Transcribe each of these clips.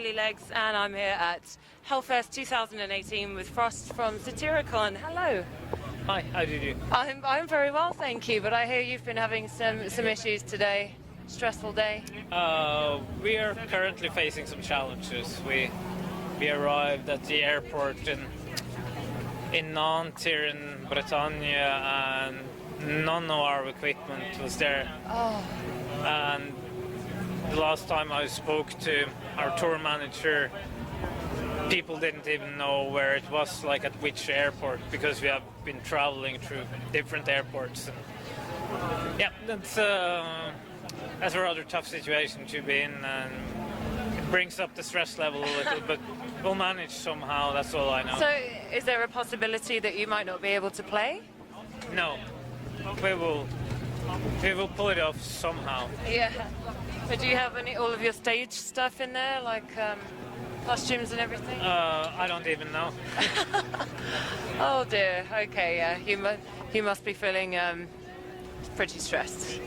Hayley Legs, and I'm here at Hellfest 2018 with Frost from Satyricon. Hello. Hi, how do you do? I'm very well, thank you. But I hear you've been having some issues today. Stressful day. We are currently facing some challenges. We arrived at the airport in Nantes here in Bretagne, and none of our equipment was there. Oh. And the last time I spoke to our tour manager, people didn't even know where it was, like at which airport, because we have been traveling through different airports. And yeah, that's a rather tough situation to be in, and it brings up the stress level a little, but we'll manage somehow, that's all I know. So is there a possibility that you might not be able to play? No, we will pull it off somehow. Yeah. But do you have all of your stage stuff in there, like costumes and everything? I don't even know. Oh dear. Okay, yeah. You must be feeling pretty stressed.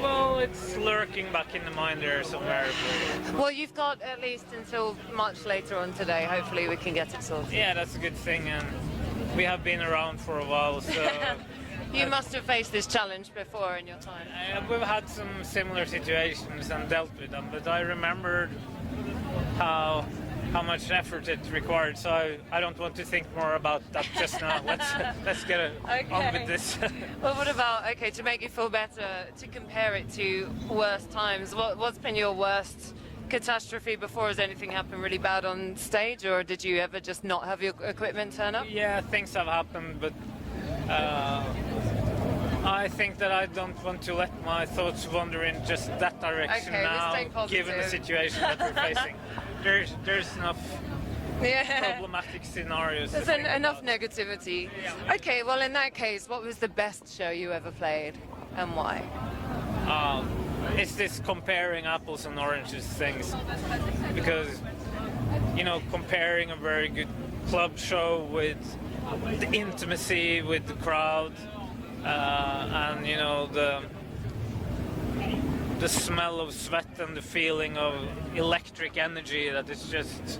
Well, it's lurking back in the mind there somewhere. Well, you've got at least until much later on today. Hopefully we can get it sorted. Yeah, that's a good thing, and we have been around for a while, so... You must have faced this challenge before in your time. We've had some similar situations and dealt with them, but I remembered how much effort it required, so I don't want to think more about that just now. Let's get on with this. Well, what about, to make you feel better, to compare it to worst times, what's been your worst catastrophe before? Has anything happened really bad on stage, or did you ever just not have your equipment turn up? Yeah, things have happened, but I think that I don't want to let my thoughts wander in just that direction now, given the situation that we're facing. There's enough problematic scenarios. There's enough negativity. Yeah. Okay, well in that case, what was the best show you ever played, and why? It's this comparing apples and oranges things, because, comparing a very good club show with the intimacy with the crowd, and the smell of sweat and the feeling of electric energy that is just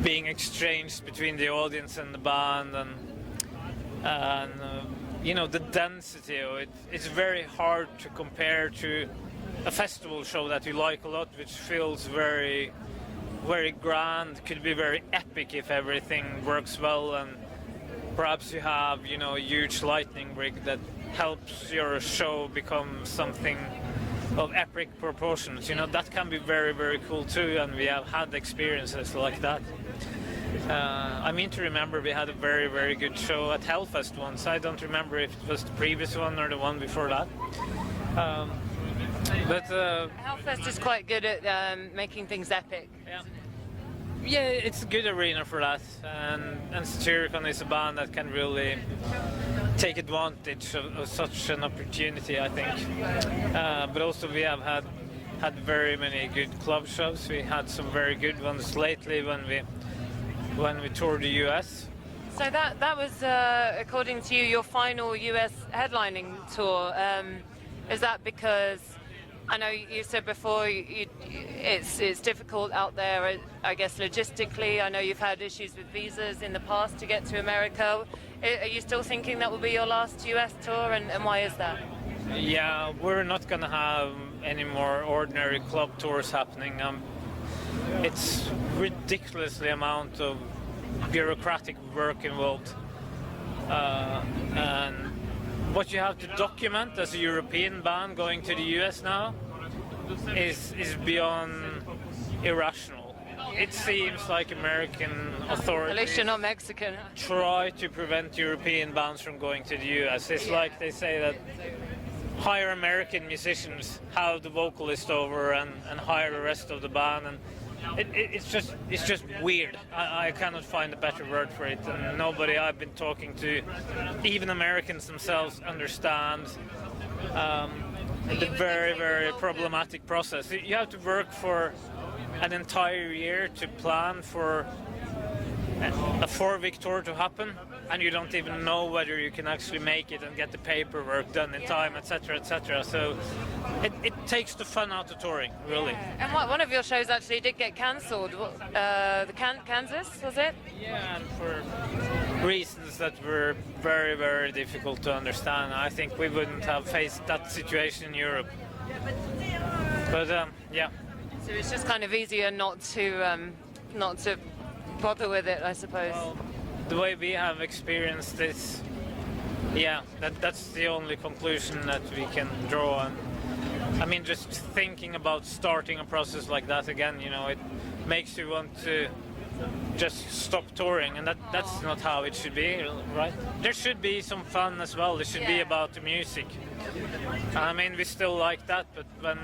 being exchanged between the audience and the band, and the density of it. It's very hard to compare to a festival show that you like a lot, which feels very, very grand, could be very epic if everything works well, and perhaps you have, a huge lightning rig that helps your show become something of epic proportions. That can be very, very cool too, and we have had experiences like that. I mean to remember we had a very, very good show at Hellfest once. I don't remember if it was the previous one or the one before that. But Hellfest is quite good at making things epic. Yeah, it's a good arena for that, and Satyricon is a band that can really take advantage of such an opportunity, I think. But also we have had very many good club shows. We had some very good ones lately when we toured the US. So that was, according to you, your final US headlining tour. Is that because, I know you said before it's difficult out there, I guess logistically. I know you've had issues with visas in the past to get to America. Are you still thinking that will be your last US tour, and why is that? Yeah, we're not going to have any more ordinary club tours happening. It's ridiculously amount of bureaucratic work involved. And what you have to document as a European band going to the US now is beyond irrational. It seems like American authorities, at least you're not Mexican, try to prevent European bands from going to the US. It's like they say that hire American musicians, have the vocalist over, and hire the rest of the band, and it's just weird. I cannot find a better word for it, and nobody I've been talking to, even Americans themselves, understand the very, very problematic process. You have to work for an entire year to plan for a 4-week tour to happen, and you don't even know whether you can actually make it and get the paperwork done in time, etc., etc. So it takes the fun out of touring, really. And one of your shows actually did get cancelled. Kansas, was it? Yeah, and for reasons that were very, very difficult to understand. I think we wouldn't have faced that situation in Europe. But yeah. So it's just kind of easier not to bother with it, I suppose. Well, the way we have experienced this, yeah, that's the only conclusion that we can draw. And I mean, just thinking about starting a process like that again, you know, it makes you want to just stop touring, and that's not how it should be, right? There should be some fun as well. It should be about the music. I mean, we still like that, but when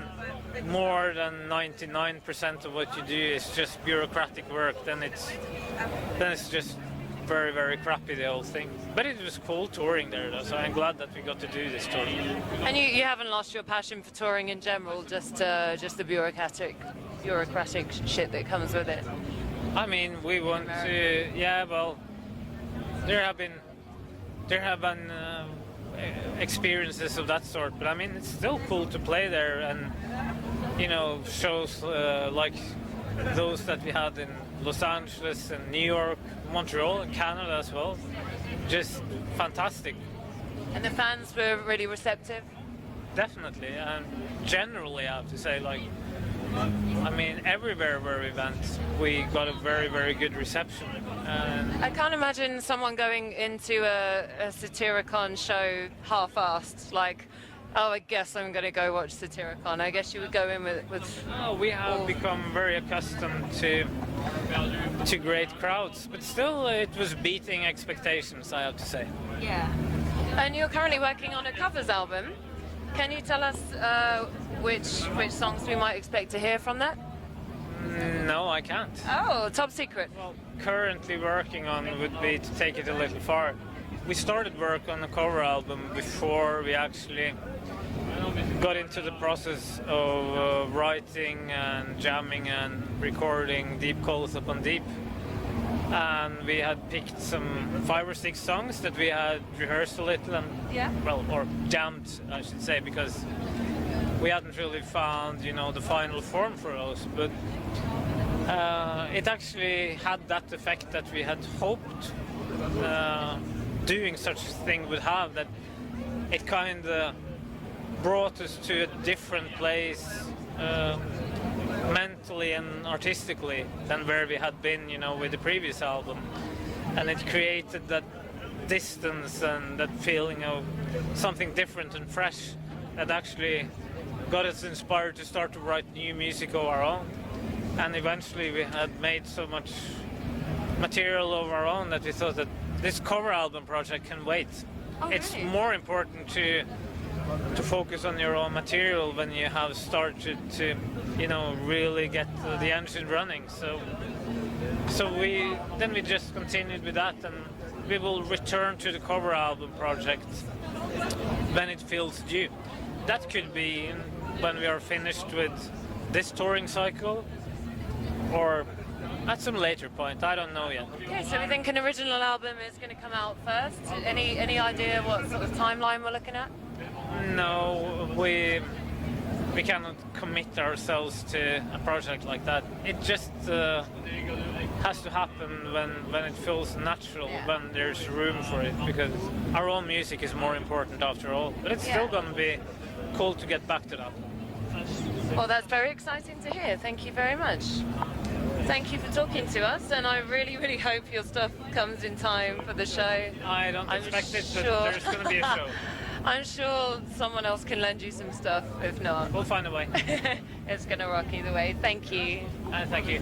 more than 99% of what you do is just bureaucratic work, then it's just very, very crappy, the whole thing. But it was cool touring there, though, so I'm glad that we got to do this tour. And you haven't lost your passion for touring in general, just the bureaucratic shit that comes with it. I mean, we want to. Yeah, well, there have been experiences of that sort, but I mean, it's still cool to play there, and you know, shows like those that we had in Los Angeles and New York, Montreal, and Canada as well. Just fantastic. And the fans were really receptive? Definitely, and generally I have to say, like, I mean, everywhere where we went, we got a very, very good reception. And I can't imagine someone going into a Satyricon show half-assed, like, oh, I guess I'm going to go watch Satyricon. I guess you would go in with oh, we have become very accustomed to great crowds, but still it was beating expectations, I have to say. Yeah. And you're currently working on a covers album. Can you tell us which songs we might expect to hear from that? No, I can't. Oh, top secret. Well, currently working on would be to take it a little far. We started work on a cover album before we actually got into the process of writing and jamming and recording Deep Calls Upon Deep. And we had picked some 5 or 6 songs that we had rehearsed a little and well, or jammed, I should say, because we hadn't really found, you know, the final form for those. But it actually had that effect that we had hoped doing such a thing would have, that it kind of brought us to a different place mentally and artistically than where we had been, you know, with the previous album. And it created that distance and that feeling of something different and fresh that actually got us inspired to start to write new music of our own. And eventually we had made so much material of our own that we thought that this cover album project can wait. Oh, it's really? more important to focus on your own material when you have started to, you know, really get the engine running. So we just continued with that, and we will return to the cover album project when it feels due. That could be when we are finished with this touring cycle, or at some later point. I don't know yet. Okay, so we think an original album is going to come out first. Any idea what sort of timeline we're looking at? No, we cannot commit ourselves to a project like that. It just has to happen when it feels natural, when there's room for it, because our own music is more important after all. But it's still going to be cool to get back to that. Well, that's very exciting to hear. Thank you very much. Thank you for talking to us, and I really, really hope your stuff comes in time for the show. I don't expect it, but there's going to be a show. I'm sure someone else can lend you some stuff, if not. We'll find a way. It's going to rock either way. Thank you. Thank you.